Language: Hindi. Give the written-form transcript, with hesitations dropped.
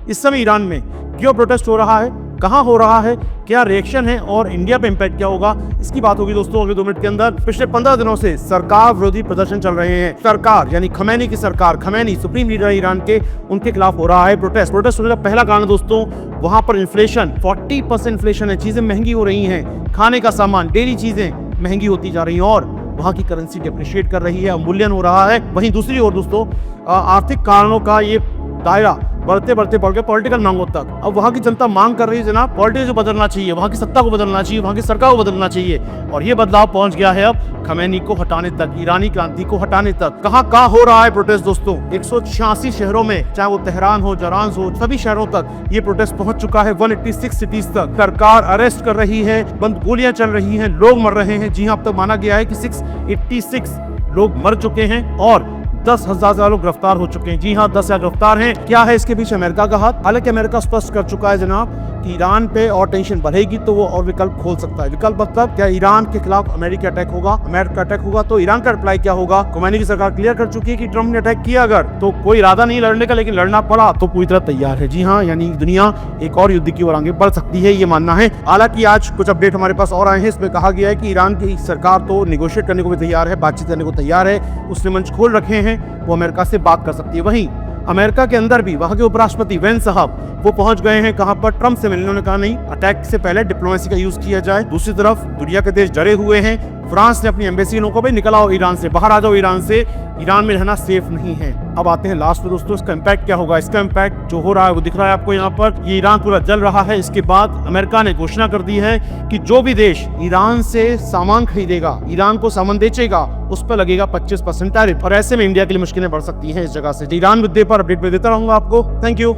इस समय ईरान में क्यों प्रोटेस्ट हो रहा है, कहां हो रहा है, क्या रिएक्शन है और इंडिया पे इंपैक्ट क्या होगा, इसकी बात होगी दोस्तों अगले 2 मिनट के अंदर। पिछले 15 दिनों से सरकार विरोधी प्रदर्शन चल रहे हैं। सरकार यानी खमैनी की सरकार, खमैनी सुप्रीम लीडर ईरान के, उनके खिलाफ हो रहा है प्रोटेस्ट होने का पहला कारण दोस्तों वहां पर इन्फ्लेशन, 40% इन्फ्लेशन है। चीजें महंगी हो रही हैं, खाने का सामान, डेली चीजें महंगी होती जा रही हैं और वहां की करेंसी डिप्रिशिएट कर रही है, अवमूल्यन हो रहा है। वहीं दूसरी ओर दोस्तों आर्थिक कारणों का ये दायरा बढ़ते बढ़ते बढ़ गया पॉलिटिकल मांगों तक। अब वहां की जनता मांग कर रही है जनाब पॉलिटिक्स को बदलना चाहिए, वहां की सत्ता को बदलना चाहिए, वहां की सरकार को बदलना चाहिए। और ये बदलाव पहुंच गया है अब खमैनी को हटाने तक, ईरानी क्रांति को हटाने तक। कहां हो रहा है प्रोटेस्ट दोस्तों? 186 शहरों में, चाहे वो तेहरान हो, जरान हो, सभी शहरों तक ये प्रोटेस्ट पहुंच चुका है। 186 सिटीज तक सरकार अरेस्ट कर रही है, बंद गोलियां चल रही हैं, लोग मर रहे हैं। जी हां, अब तक माना गया है कि 686 लोग मर चुके हैं और 10,000 लोग गिरफ्तार हो चुके हैं। जी हां, 10,000 गिरफ्तार हैं। क्या है इसके पीछे? अमेरिका का हाथ। हालांकि अमेरिका स्पष्ट कर चुका है जनाब कि ईरान पे और टेंशन बढ़ेगी तो वो और विकल्प खोल सकता है। विकल्प मतलब क्या? ईरान के खिलाफ अमेरिका अटैक होगा। अमेरिका अटैक होगा तो ईरान का रिप्लाई क्या होगा? खमैनी की सरकार क्लियर कर चुकी है कि ट्रम्प ने अटैक किया अगर तो कोई इरादा नहीं लड़ने का, लेकिन लड़ना पड़ा तो पूरी तरह तैयार है। जी हाँ, यानी दुनिया एक और युद्ध की ओर आगे बढ़ सकती है, ये मानना है। हालांकि आज कुछ अपडेट हमारे पास और आए हैं, इसमें कहा गया है कि ईरान की सरकार तो निगोशिएट करने को भी तैयार है, बातचीत करने को तैयार है, उसने मंच खोल रखे हैं, वो अमेरिका से बात कर सकती है। वहीं अमेरिका के अंदर भी वहां के उपराष्ट्रपति वेंस साहब वो पहुंच गए हैं कहां पर? ट्रम्प से मिलने। उन्होंने कहा नहीं, अटैक से पहले डिप्लोमेसी का यूज किया जाए। दूसरी तरफ दुनिया के देश डरे हुए हैं। फ्रांस ने अपनी एम्बेसी को भाई निकल आओ ईरान से, बाहर आ जाओ ईरान से, ईरान में रहना सेफ नहीं है। अब आते हैं लास्ट में दोस्तों, इसका इम्पैक्ट क्या होगा? इसका इम्पैक्ट जो हो रहा है वो दिख रहा है आपको यहाँ पर। ये ईरान पूरा जल रहा है। इसके बाद अमेरिका ने घोषणा कर दी है कि जो भी देश ईरान से सामान खरीदेगा, ईरान को सामान बेचेगा, उस पर लगेगा 25% टैरिफ। और ऐसे में इंडिया के लिए मुश्किलें बढ़ सकती हैं इस जगह से। ईरान मुद्दे पर अपडेट में देता रहूंगा आपको। Thank you.